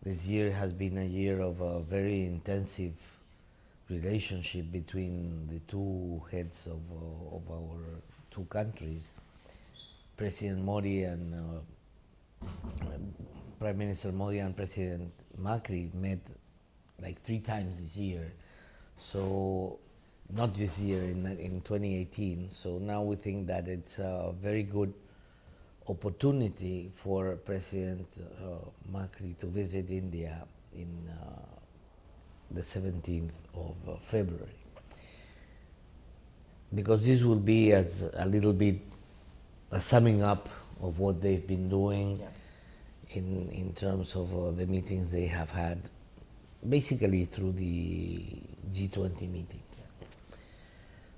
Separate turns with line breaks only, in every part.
This year has been a year of a very intensive relationship between the two heads of our two countries. President Modi and Prime Minister Modi and President Macri met like 3 times this year. So, not this year, in 2018. So now we think that it's a very good opportunity for President Macri to visit India in the 17th of February. Because this will be as a little bit a summing up of what they've been doing in terms of the meetings they have had, basically through the G20 meetings.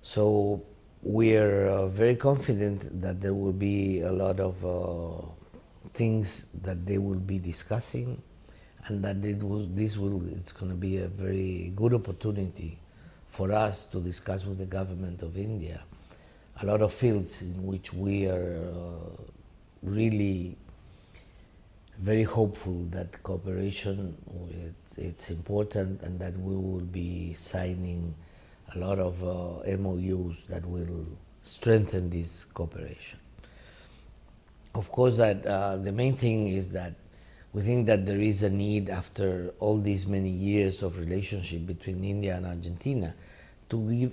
So we're very confident that there will be a lot of things that they will be discussing, and that it's going to be a very good opportunity for us to discuss with the government of India a lot of fields in which we are really very hopeful that cooperation it's important, and that we will be signing a lot of MoUs that will strengthen this cooperation. Of course, that the main thing is that we think that there is a need, after all these many years of relationship between India and Argentina, to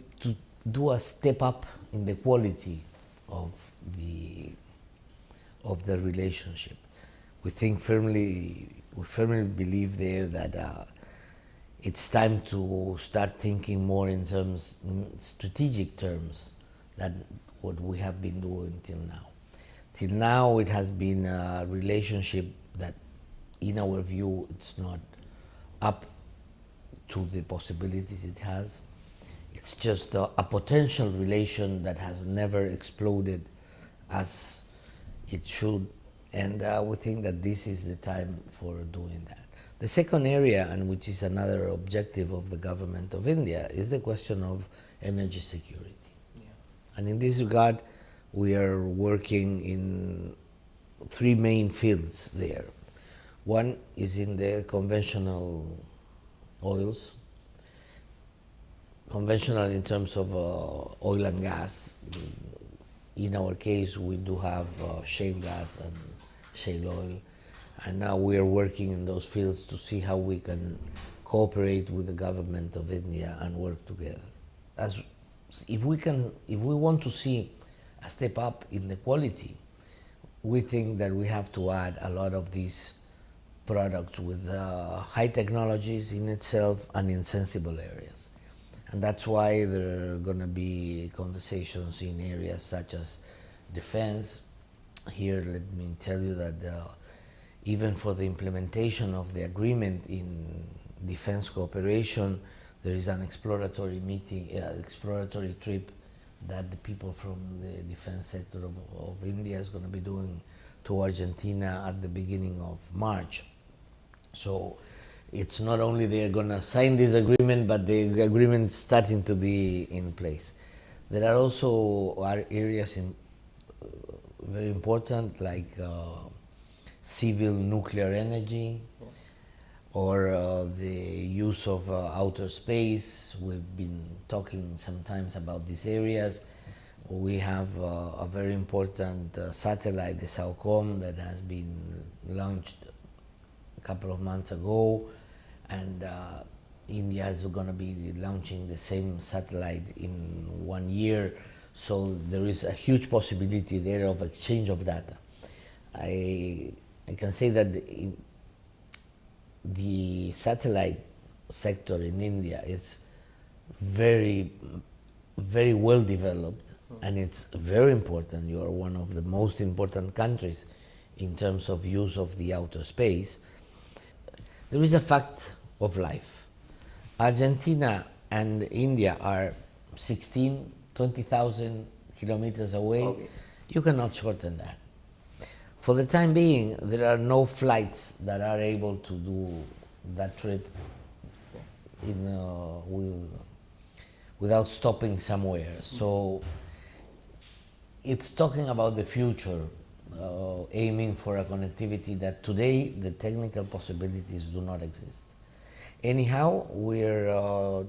do a step up in the quality of the relationship. We firmly believe there that it's time to start thinking more in strategic terms, than what we have been doing till now. Till now, it has been a relationship that, in our view, it's not up to the possibilities it has. It's just a potential relation that has never exploded as it should, and we think that this is the time for doing that. The second area, and which is another objective of the government of India, is the question of energy security. Yeah. And in this regard, we are working in 3 main fields there. One is in the conventional oils, conventional in terms of oil and gas. In our case, we do have shale gas and shale oil, and now we are working in those fields to see how we can cooperate with the government of India and work together. If we want to see a step up in the quality, we think that we have to add a lot of these products with high technologies in itself and in sensible areas. And that's why there are going to be conversations in areas such as defense. Here, let me tell you that even for the implementation of the agreement in defense cooperation, there is an exploratory trip that the people from the defense sector of India is going to be doing to Argentina at the beginning of March. So it's not only they're going to sign this agreement, but the agreement is starting to be in place. There are also areas very important, like civil nuclear energy, or the use of outer space. We've been talking sometimes about these areas. We have a very important satellite, the SAOCOM, that has been launched a couple of months ago, and India is going to be launching the same satellite in 1 year. So there is a huge possibility there of exchange of data. I can say that the satellite sector in India is very, very well developed, and it's very important. You are one of the most important countries in terms of use of the outer space. There is a fact of life. Argentina and India are 20,000 kilometers away. Okay. You cannot shorten that. For the time being, there are no flights that are able to do that trip without stopping somewhere. So it's talking about the future aiming for a connectivity that today the technical possibilities do not exist. Anyhow, we're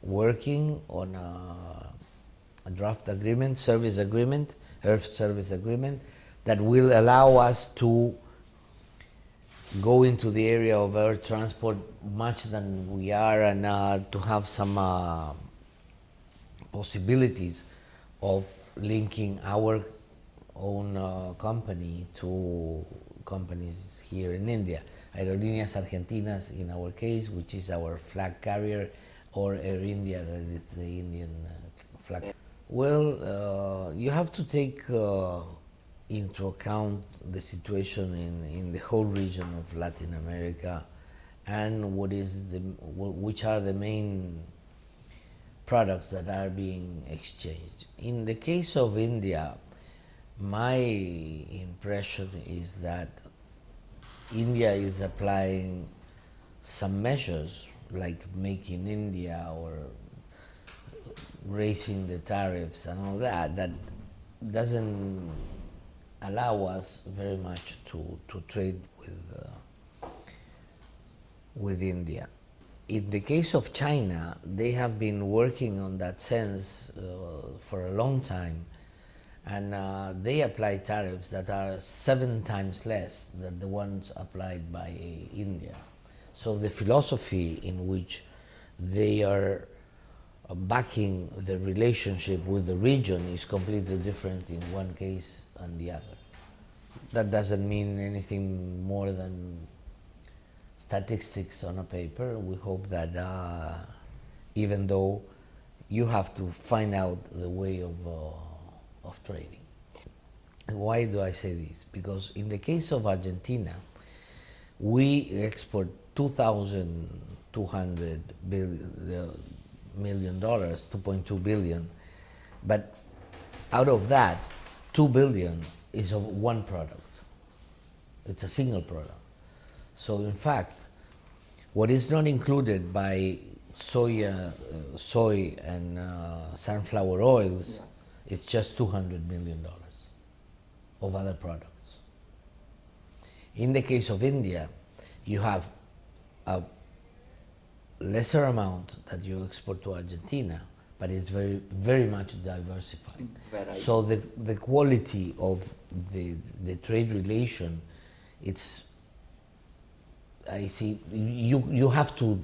working on a draft agreement, earth service agreement, that will allow us to go into the area of air transport much than we are, and to have some possibilities of linking our own company to companies here in India. Aerolíneas-Argentinas in our case, which is our flag carrier, or Air India, that is the Indian flag. Well, you have to take into account the situation in the whole region of Latin America, and which are the main products that are being exchanged. In the case of India, my impression is that India is applying some measures like Make in India or raising the tariffs and all that, that doesn't allow us very much to trade with India. In the case of China, they have been working on that sense for a long time, and they apply tariffs that are 7 times less than the ones applied by India. So the philosophy in which they are backing the relationship with the region is completely different in one case and the other. That doesn't mean anything more than statistics on a paper. We hope that even though you have to find out the way of trading. And why do I say this? Because in the case of Argentina, we export $2,200 million, $2.2 billion, but out of that, $2 billion is of one product. It's a single product. So in fact, what is not included by soy and sunflower oils is just $200 million of other products. In the case of India, you have a lesser amount that you export to Argentina, but it's very, very much diversified. So the quality of the trade relation, I see, you have to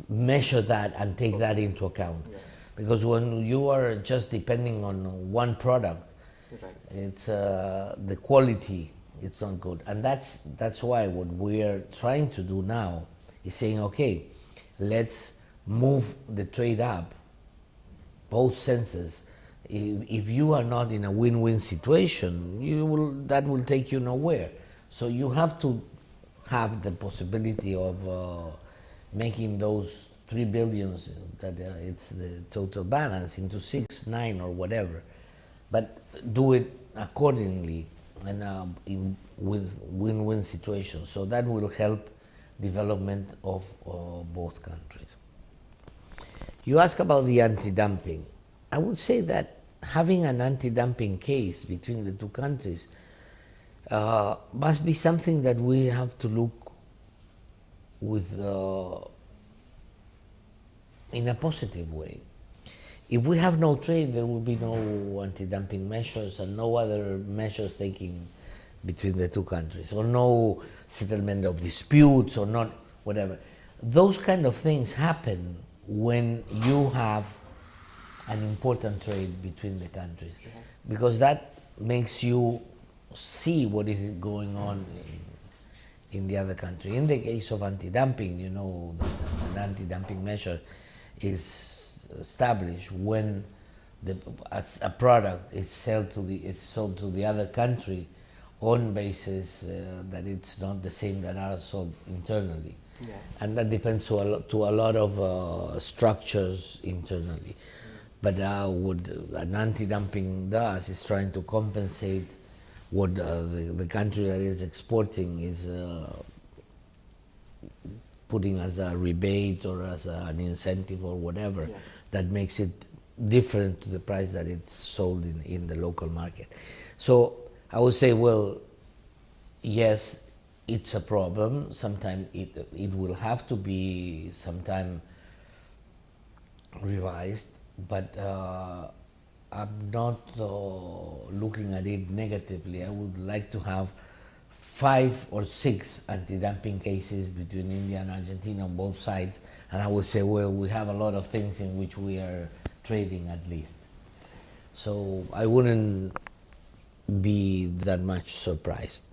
measure that and take that into account. Yeah. Because when you are just depending on one product, it's the quality, it's not good. And that's why what we are trying to do now is saying, okay, let's move the trade up, both senses. If you are not in a win-win situation, that will take you nowhere. So you have to have the possibility of making those 3 billions, that it's the total balance, into 6, 9 or whatever, but do it accordingly and with win-win situations. So that will help development of both countries. You ask about the anti-dumping. I would say that having an anti-dumping case between the two countries must be something that we have to look with in a positive way. If we have no trade, there will be no anti-dumping measures and no other measures taken between the two countries, or no settlement of disputes, or not whatever. Those kind of things happen when you have an important trade between the countries, because that makes you see what is going on in the other country. In the case of anti-dumping, you know that an anti-dumping measure is established when as a product is sold to the other country on basis that it's not the same that are sold internally. Yeah. And that depends to a lot of structures internally. But what an anti-dumping does is trying to compensate what the country that is exporting is putting as a rebate or as an incentive or whatever, that makes it different to the price that it's sold in the local market. So I would say, well, yes, it's a problem. Sometimes it will have to be sometime revised, but I'm not looking at it negatively. I would like to have 5 or 6 anti-dumping cases between India and Argentina on both sides, and I would say, well, we have a lot of things in which we are trading at least. So I wouldn't be that much surprised.